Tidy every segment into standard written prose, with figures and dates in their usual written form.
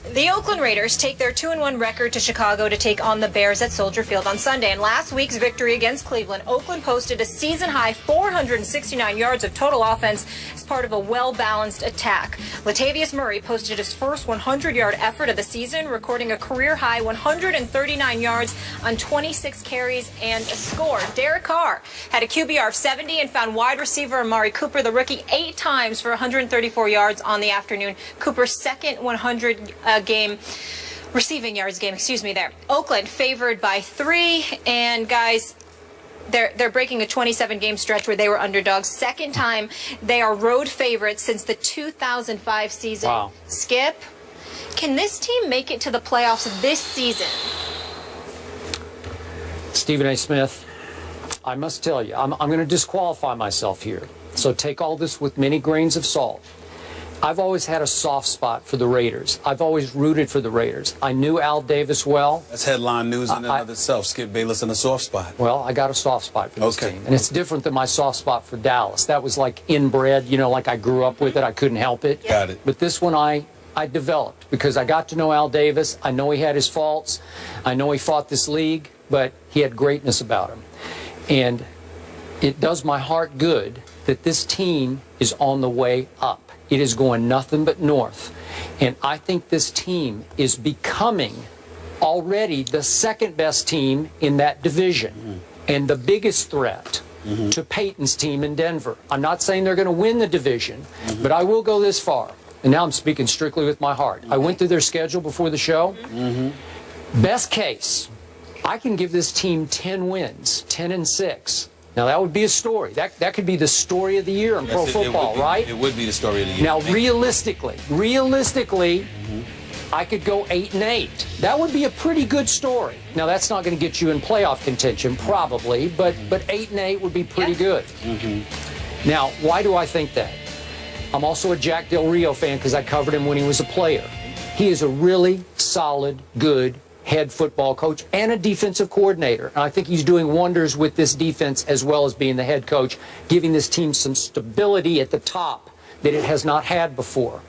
The Oakland Raiders take their 2-1 record to Chicago to take on the Bears at Soldier Field on Sunday. In last week's victory against Cleveland, Oakland posted a season-high 469 yards of total offense as part of a well-balanced attack. Latavius Murray posted his first 100-yard effort of the season, recording a career-high 139 yards on 26 carries and a score. Derek Carr had a QBR of 70 and found wide receiver Amari Cooper, the rookie, 8 times for 134 yards on the afternoon. Cooper's second 100 game receiving yards game, there. Oakland favored by 3, and guys, they're breaking a 27 game stretch where they were underdogs. Second time they are road favorites since the 2005 season. Wow. Skip, can this team make it to the playoffs this season? Stephen A. Smith, I must tell you, I'm going to disqualify myself here. So take all this with many grains of salt. I've always had a soft spot for the Raiders. I've always rooted for the Raiders. I knew Al Davis well. That's headline news in and of itself. Skip Bayless in a soft spot. Well, I got a soft spot for this team. And it's different than my soft spot for Dallas. That was like inbred, you know, like I grew up with it. I couldn't help it. Got it. But this one I developed because I got to know Al Davis. I know he had his faults. I know he fought this league, but he had greatness about him. And it does my heart good that this team is on the way up. It is going nothing but north. And I think this team is becoming already the second best team in that division and the biggest threat to Peyton's team in Denver. I'm not saying they're going to win the division, but I will go this far. And now I'm speaking strictly with my heart. I went through their schedule before the show. Best case, I can give this team 10 wins, 10-6. Now, that would be a story. That could be the story of the year in pro football, right? It would be the story of the year. Now, realistically, I could go 8-8. That would be a pretty good story. Now, that's not going to get you in playoff contention, probably, but 8-8 would be pretty good. Now, why do I think that? I'm also a Jack Del Rio fan because I covered him when he was a player. He is a really solid, good head football coach and a defensive coordinator. And I think he's doing wonders with this defense as well as being the head coach, giving this team some stability at the top that it has not had before.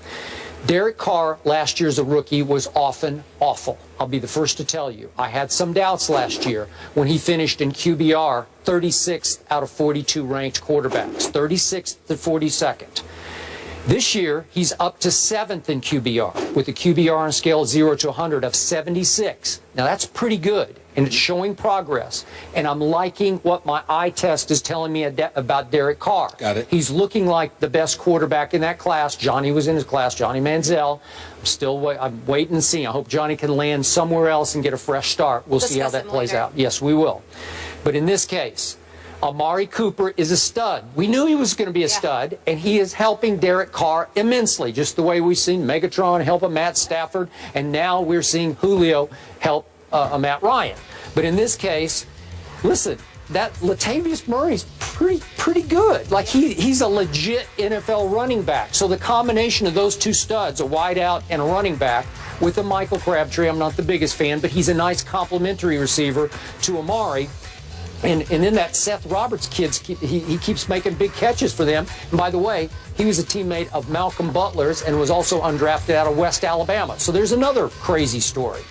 Derek Carr, last year as a rookie, was often awful. I'll be the first to tell you. I had some doubts last year when he finished in QBR 36th out of 42 ranked quarterbacks, 36th to 42nd. This year, he's up to 7th in QBR, with a QBR on a scale of 0 to 100 of 76. Now, that's pretty good, and it's showing progress. And I'm liking what my eye test is telling me about Derek Carr. Got it. He's looking like the best quarterback in that class. Johnny was in his class, Johnny Manziel. I'm waiting to see. I hope Johnny can land somewhere else and get a fresh start. We'll see how that plays out. Yes, we will. But in this case, Amari Cooper is a stud. We knew he was going to be a stud, and he is helping Derek Carr immensely, just the way we've seen Megatron help a Matt Stafford, and now we're seeing Julio help Matt Ryan. But in this case, listen, that Latavius Murray's pretty good. Like, he's a legit NFL running back. So the combination of those two studs, a wideout and a running back, with a Michael Crabtree, I'm not the biggest fan, but he's a nice complementary receiver to Amari. And then that Seth Roberts kid, he keeps making big catches for them. And by the way, he was a teammate of Malcolm Butler's and was also undrafted out of West Alabama. So there's another crazy story.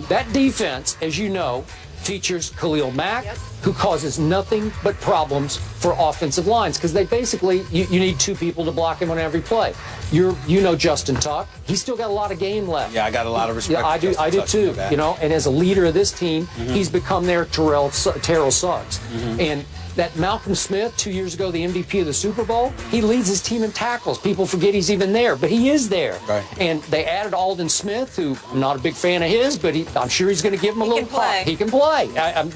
That defense, as you know, features Khalil Mack, who causes nothing but problems for offensive lines because they basically, you need 2 people to block him on every play. You know Justin Tuck. He's still got a lot of game left. Yeah, I got a lot of respect. Yeah, I do too. You know, and as a leader of this team, he's become their Terrell Suggs. And that Malcolm Smith, 2 years ago, the MVP of the Super Bowl, he leads his team in tackles. People forget he's even there, but he is there. Right. And they added Aldon Smith, who I'm not a big fan of his, but I'm sure he's going to give him a little pop. He can play.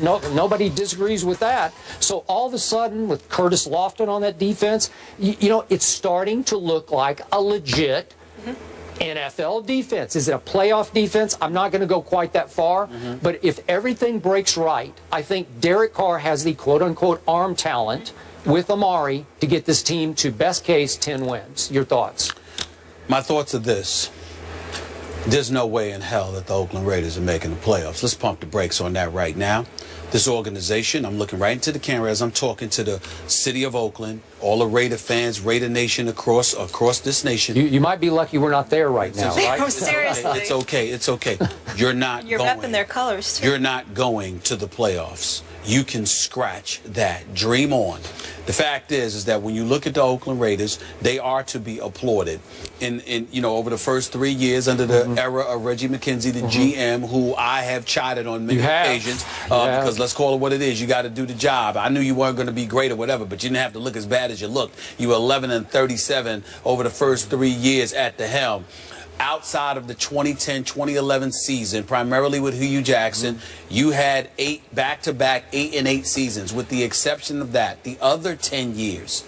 Nobody disagrees with that. So all of a sudden, with Curtis Lofton on that defense, you know, it's starting to look like a legit NFL defense. Is it a playoff defense? I'm not going to go quite that far, but if everything breaks right, I think Derek Carr has the quote-unquote arm talent with Amari to get this team to, best case, 10 wins. Your thoughts? My thoughts are this. There's no way in hell that the Oakland Raiders are making the playoffs. Let's pump the brakes on that right now. This organization, I'm looking right into the camera as I'm talking to the city of Oakland, all the Raider fans, Raider Nation across this nation. You might be lucky we're not there right now, right? Oh, seriously. It's okay. It's okay. You're not You're going. repping their colors, too. You're not going to the playoffs. You can scratch that. Dream on. The fact is that when you look at the Oakland Raiders, they are to be applauded. In over the first 3 years under the era of Reggie McKenzie, the GM, who I have chided on many occasions, because let's call it what it is. You got to do the job. I knew you weren't going to be great or whatever, but you didn't have to look as bad as you looked. You were 11-37 over the first 3 years at the helm. Outside of the 2010-2011 season, primarily with Hugh Jackson, you had back-to-back 8-8 seasons. With the exception of that, the other 10 years,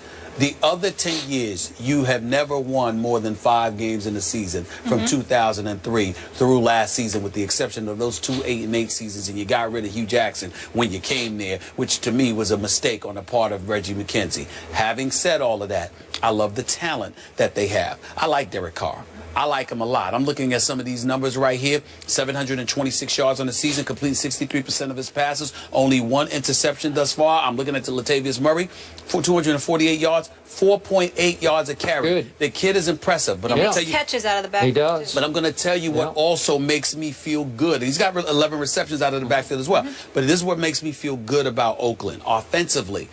you have never won more than 5 games in a season from 2003 through last season, with the exception of those 2 8-8 seasons, and you got rid of Hugh Jackson when you came there, which to me was a mistake on the part of Reggie McKenzie. Having said all of that, I love the talent that they have. I like Derek Carr. I like him a lot. I'm looking at some of these numbers right here. 726 yards on the season, completing 63% of his passes. Only 1 interception thus far. I'm looking at the Latavius Murray for 248 yards, 4.8 yards a carry. Good. The kid is impressive, but I'm going to tell you. Catches out of the back. He does. But I'm going to tell you what also makes me feel good. He's got 11 receptions out of the backfield as well. But this is what makes me feel good about Oakland. Offensively,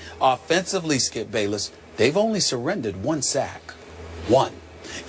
Skip Bayless, they've only surrendered 1 sack. 1.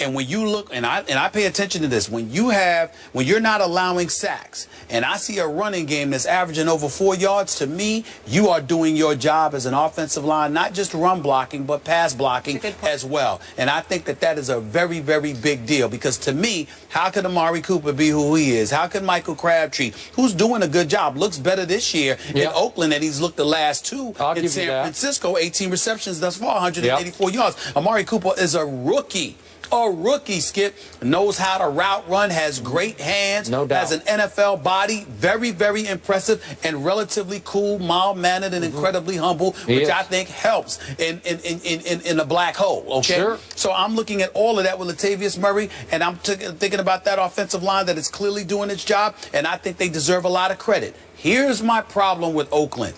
And when you look, and I pay attention to this, when you're not allowing sacks, and I see a running game that's averaging over 4 yards, to me, you are doing your job as an offensive line, not just run blocking, but pass blocking as well. And I think that is a very, very big deal, because to me, how can Amari Cooper be who he is? How can Michael Crabtree, who's doing a good job, looks better this year in Oakland than he's looked the last 2 in San Francisco, 18 receptions thus far, 184 yards. Amari Cooper is a rookie. A rookie, Skip, knows how to route run, has great hands, no doubt. has an NFL body, very, very impressive, and relatively cool, mild-mannered, and incredibly humble, which I think helps in the black hole, okay? Sure. So I'm looking at all of that with Latavius Murray, and I'm thinking about that offensive line that is clearly doing its job, and I think they deserve a lot of credit. Here's my problem with Oakland.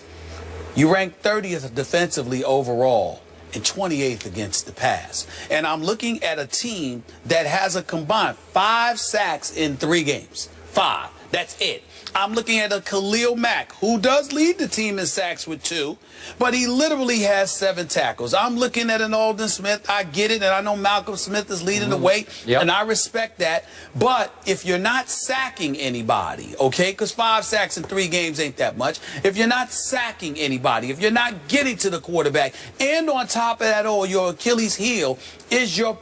You rank 30th defensively overall and 28th against the pass. And I'm looking at a team that has a combined 5 sacks in 3 games. 5. That's it. I'm looking at a Khalil Mack, who does lead the team in sacks with 2, but he literally has 7 tackles. I'm looking at an Aldon Smith. I get it, and I know Malcolm Smith is leading the way, and I respect that. But if you're not sacking anybody, okay, because 5 sacks in 3 games ain't that much. If you're not sacking anybody, if you're not getting to the quarterback, and on top of that all, your Achilles heel is your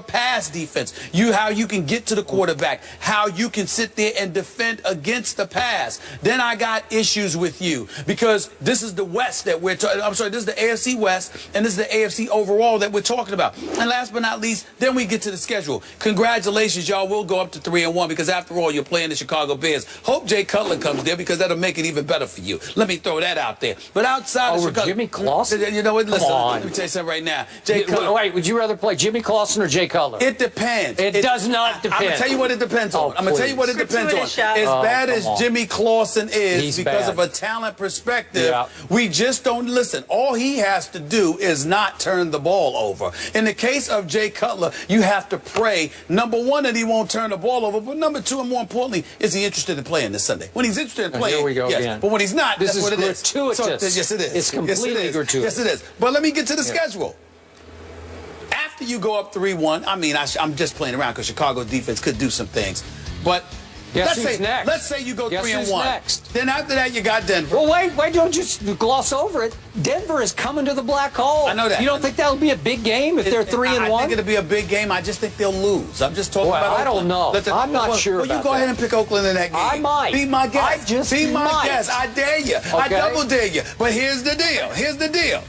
pass defense. How you can get to the quarterback, how you can sit there and defend against the pass. Then I got issues with you, because this is the West that we're talking. I'm sorry, this is the AFC West, and this is the AFC overall that we're talking about. And last but not least, then we get to the schedule. Congratulations, y'all will go up to 3-1, because after all, you're playing the Chicago Bears. Hope Jay Cutler comes there, because that'll make it even better for you. Let me throw that out there. But outside of Chicago, Jimmy Clausen? You know what? Listen, on. let me tell you something right now. Jay Cutler. Wait, would you rather play Jimmy Clausen or Jay Cutler? It depends. It does not depend. I'm going to tell you what it depends on. I'm going to tell you what it depends on. As bad as Jimmy Clausen is, because of a talent perspective, we just don't listen. All he has to do is not turn the ball over. In the case of Jay Cutler, you have to pray, number 1, that he won't turn the ball over, but number 2, and more importantly, is he interested in playing this Sunday? When he's interested in playing, here we go again. But when he's not, this that's what it is. Gratuitous. So, yes, it is. It's completely gratuitous. Yes, it is. But let me get to the schedule. After you go up 3-1, I mean, I'm just playing around, because Chicago's defense could do some things. But let's say you go 3-1. Then after that, you got Denver. Well, wait, don't just gloss over it. Denver is coming to the black hole. I know that. You don't think that'll be a big game if they're 3-1? I think it'll be a big game. I just think they'll lose. I'm just talking about Oakland. I don't know. I'm not sure about you go ahead and pick Oakland in that game. I might. Be my guest. Be my guest. I dare you. Okay. I double dare you. But here's the deal.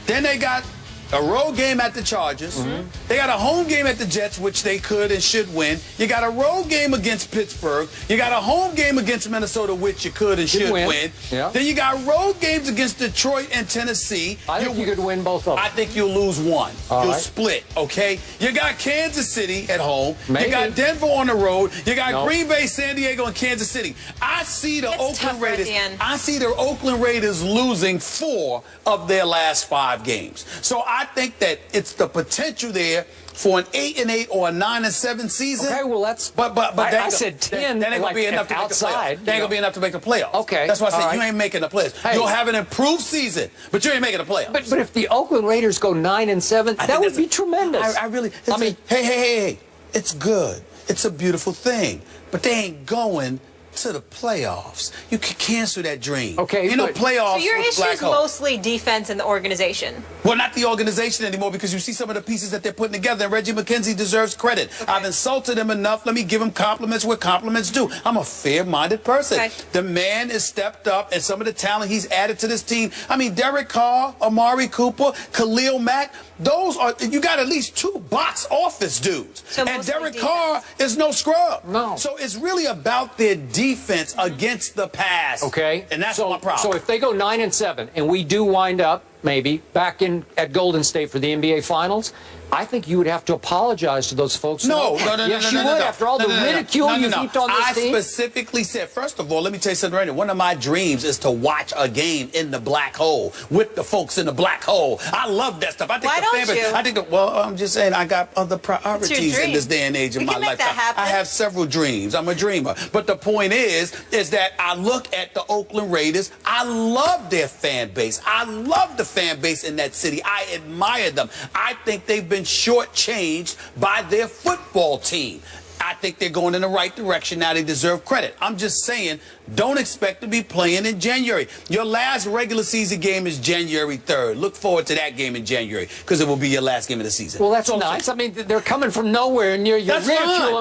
Then they got a road game at the Chargers. They got a home game at the Jets, which they could and should win. You got a road game against Pittsburgh. You got a home game against Minnesota, which you could and should win. Yeah. Then you got road games against Detroit and Tennessee. I think you could win both of them. I think you'll lose one. All you'll right. split, okay? You got Kansas City at home. Maybe. You got Denver on the road. You got Green Bay, San Diego, and Kansas City. I see the Oakland Raiders. I see the Oakland Raiders losing 4 of their last 5 games. So I think that it's the potential there for an 8-8 or a 9-7 season. Okay, well that's. But I said 10. That ain't gonna be enough to make the playoffs. That ain't gonna be enough to make the playoffs. Okay, that's why I said right. you ain't making the playoffs. Hey. You'll have an improved season, but you ain't making the playoffs. But if the Oakland Raiders go 9-7, that would be tremendous. I really. I mean, hey, it's good. It's a beautiful thing, but they ain't going to the playoffs. You can cancel that dream. Okay, you know, playoffs. So your with issue black is hole. mostly defense in the organization. Well, not the organization anymore, because you see some of the pieces that they're putting together, and Reggie McKenzie deserves credit. Okay. I've insulted him enough. Let me give him compliments where compliments due. I'm a fair-minded person. Okay. The man has stepped up, and some of the talent he's added to this team. I mean, Derek Carr, Amari Cooper, Khalil Mack, those are, you got at least 2 box office dudes. So and Derek Carr is no scrub. No. So it's really about their defense against the pass. Okay. And that's my problem. So if they go 9-7 and we do wind up maybe back at Golden State for the NBA Finals, I think you would have to apologize to those folks. No. Yes, you would. After all the ridicule you've heaped on this team. I specifically said, first of all, let me tell you something right now. One of my dreams is to watch a game in the black hole with the folks in the black hole. I love that stuff. I think I'm just saying I got other priorities in this day and age of my life. I have several dreams. I'm a dreamer. But the point is that I look at the Oakland Raiders. I love their fan base. I love the fan base in that city. I admire them. I think they've been shortchanged by their football team. I think they're going in the right direction now. They deserve credit. I'm just saying, don't expect to be playing in January. Your last regular season game is January 3rd. Look forward to that game in January, because it will be your last game of the season. Well, that's nice. I mean, they're coming from nowhere, and you're ridiculing them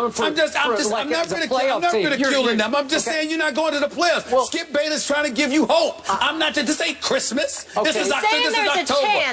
I'm not ridiculing them. I'm just saying you're not going to the playoffs. Well, Skip Bayless trying to give you hope. I'm not. This ain't Christmas. Okay. This is October.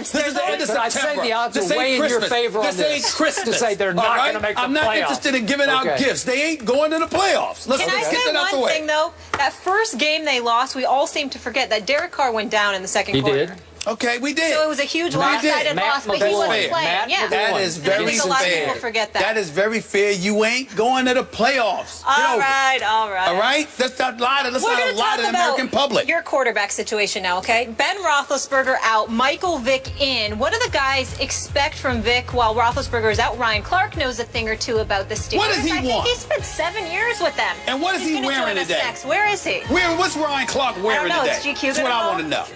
This is the end of September. I'd say the odds are way in your favor on this. This ain't Christmas. To say they're not going to make the playoffs. I'm not interested in giving out gifts. They ain't going to the playoffs. Can I say one thing, though? That first game they lost, we all seem to forget that Derek Carr went down in the second quarter. He did. Okay, we did. So it was a huge lopsided loss, but he wasn't playing. Yeah. That is very fair. A lot of people forget that. That is very fair. You ain't going to the playoffs. All right. All right? Let's not lie to the American public. Your quarterback situation now, okay? Ben Roethlisberger out, Michael Vick in. What do the guys expect from Vick while Roethlisberger is out? Ryan Clark knows a thing or two about the Steelers. What does he want? I think he spent 7 years with them. And what is he wearing today? Where is he? What's Ryan Clark wearing today? I don't know. Is GQ That's what I want to know.